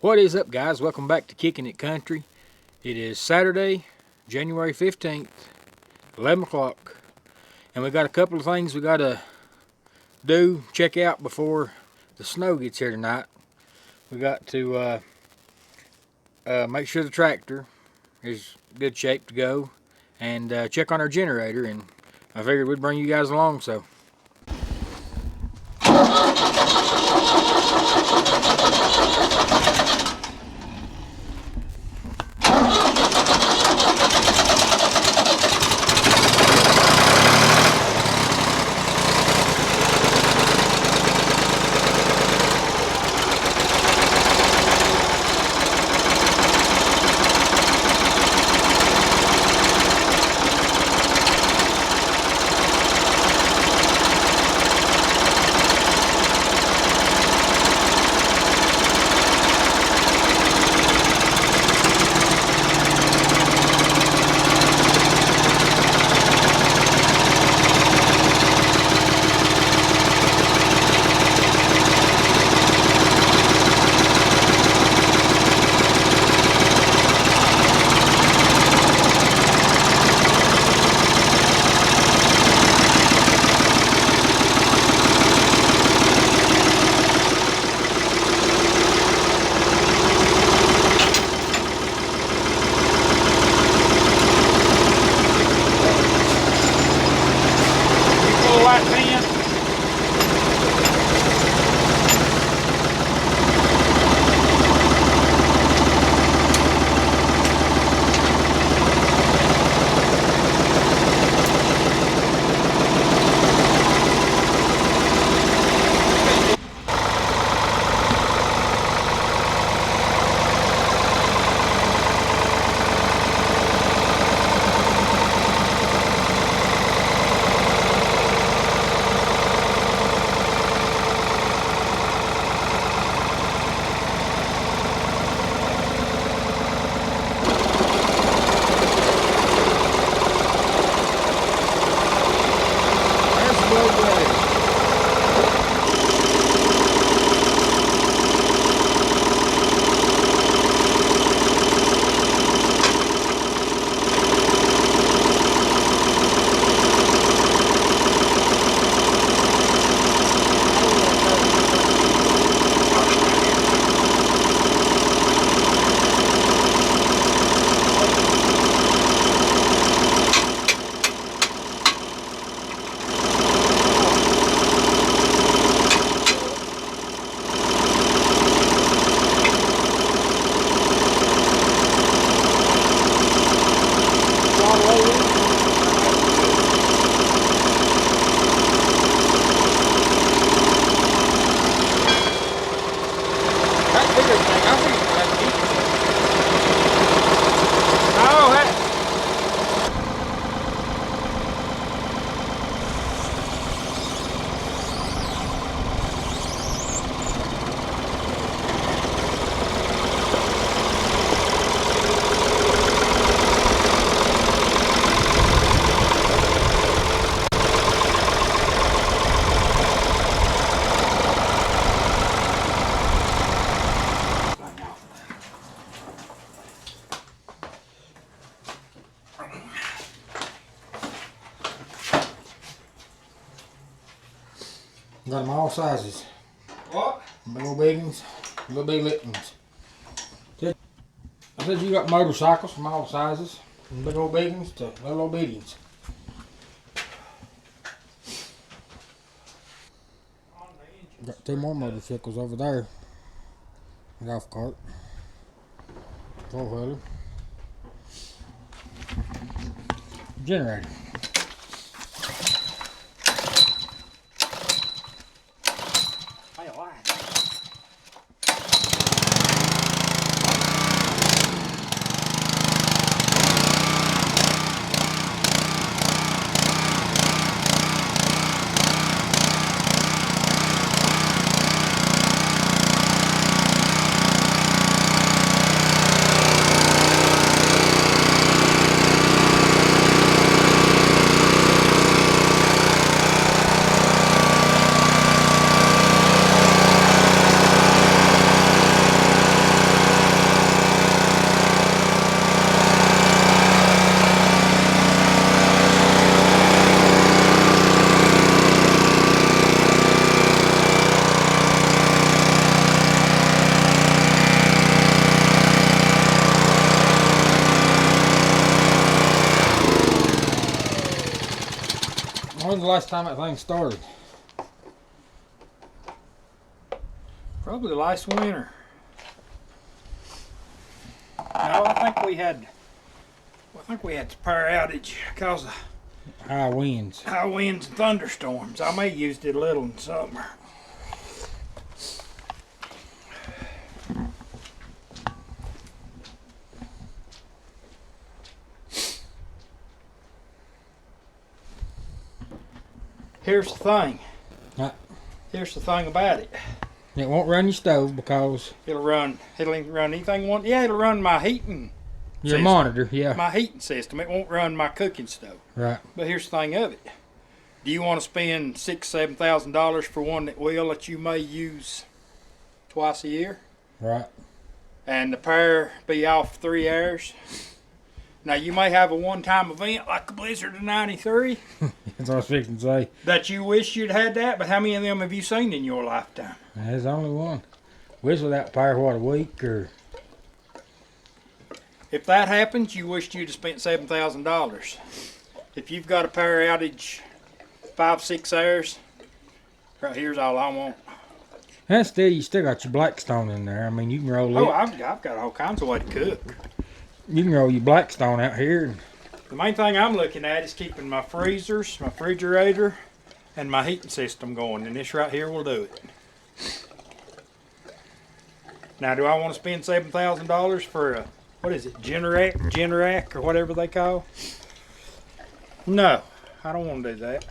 What is up, guys? Welcome back to Kicking It Country. It is Saturday, January 15th, 11 o'clock, and we got a couple of things we got to check out before the snow gets here tonight. We got to make sure the tractor is good shape to go, and check on our generator, and I figured we'd bring you guys along. So got them all sizes. What? Big old big ones, little big ones. I said you got motorcycles from all sizes, from big old big ones to little old bitty ones. Got two more motorcycles over there. Golf cart, four-wheeler, generator. last time that thing started? Probably last winter. No, I think we had the power outage because of High winds. high winds and thunderstorms. I may have used it a little in summer. Here's the thing. Right. Here's the thing about it. It won't run your stove because It'll run anything you want. Yeah, it'll run my heating your system. monitor, yeah. My heating system. It won't run my cooking stove. Right. But here's the thing of it. Do you want to spend $6,000-7,000 for one that you may use twice a year? Right. And the power be off 3 hours? Now you may have a one-time event like a blizzard of '93 That's what I was fixing to say. that you wish you'd had that, but how many of them have you seen in your lifetime? There's only one. We was without power, what, a week or... If that happens, you wished you'd have spent $7,000. If you've got a power outage 5-6 hours, right here's all I want. And still, you still got your Blackstone in there. I mean, you can roll Oh, it. I've got all kinds of way to cook. You can roll your Blackstone out here. The main thing I'm looking at is keeping my freezers, my refrigerator, and my heating system going, and this right here will do it. Now, do I want to spend $7,000 for a, what is it, Generac, or whatever they call? No, I don't want to do that.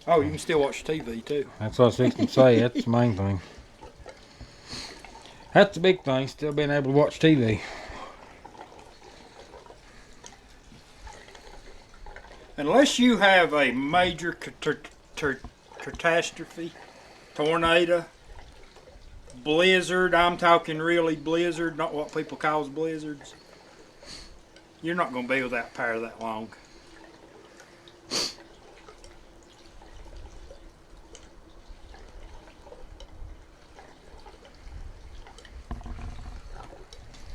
Oh, you can still watch TV too. That's what I was fixing to say. That's the main thing. That's the big thing, still being able to watch TV. Unless you have a major catastrophe, tornado, blizzard, I'm talking really blizzard, not what people call blizzards, you're not going to be without power that long.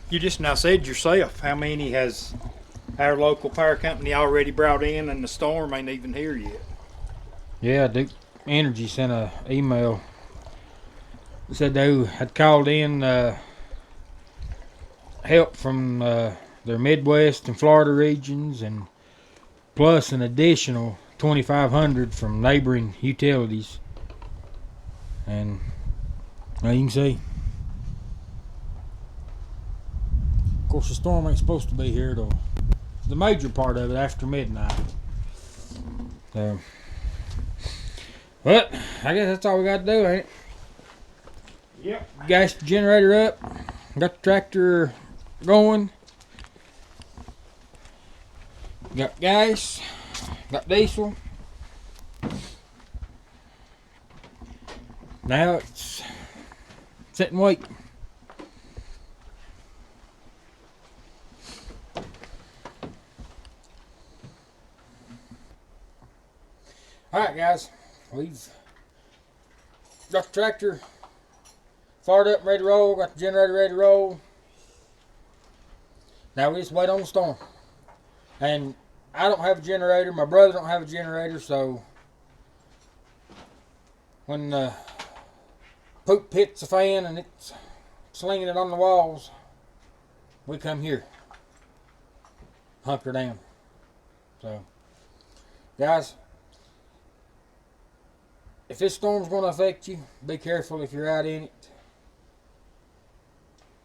You just now said yourself how many has our local power company already brought in and the storm ain't even here yet. Yeah, Duke Energy sent a email. Said they had called in help from their Midwest and Florida regions, and plus an additional 2,500 from neighboring utilities. And now you can see. Of course, the storm ain't supposed to be here till the major part of it after midnight. So, but I guess that's all we got to do, ain't it? Yep. Gas the generator up, got the tractor going, got gas, got diesel. Now it's sit and wait. Alright guys, we've got the tractor fired up and ready to roll, got the generator ready to roll. Now we just wait on the storm. And I don't have a generator, my brother don't have a generator, so when the poop hits the fan and it's slinging it on the walls, we come here, hunker down. So guys, if this storm's going to affect you, be careful if you're out in it.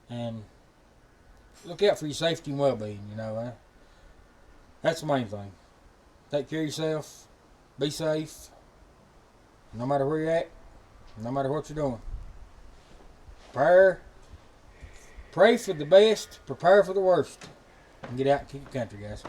And look out for your safety and well-being, you know. Huh? That's the main thing. Take care of yourself. Be safe. No matter where you're at. No matter what you're doing. Pray for the best. Prepare for the worst. And get out and kick the country, guys.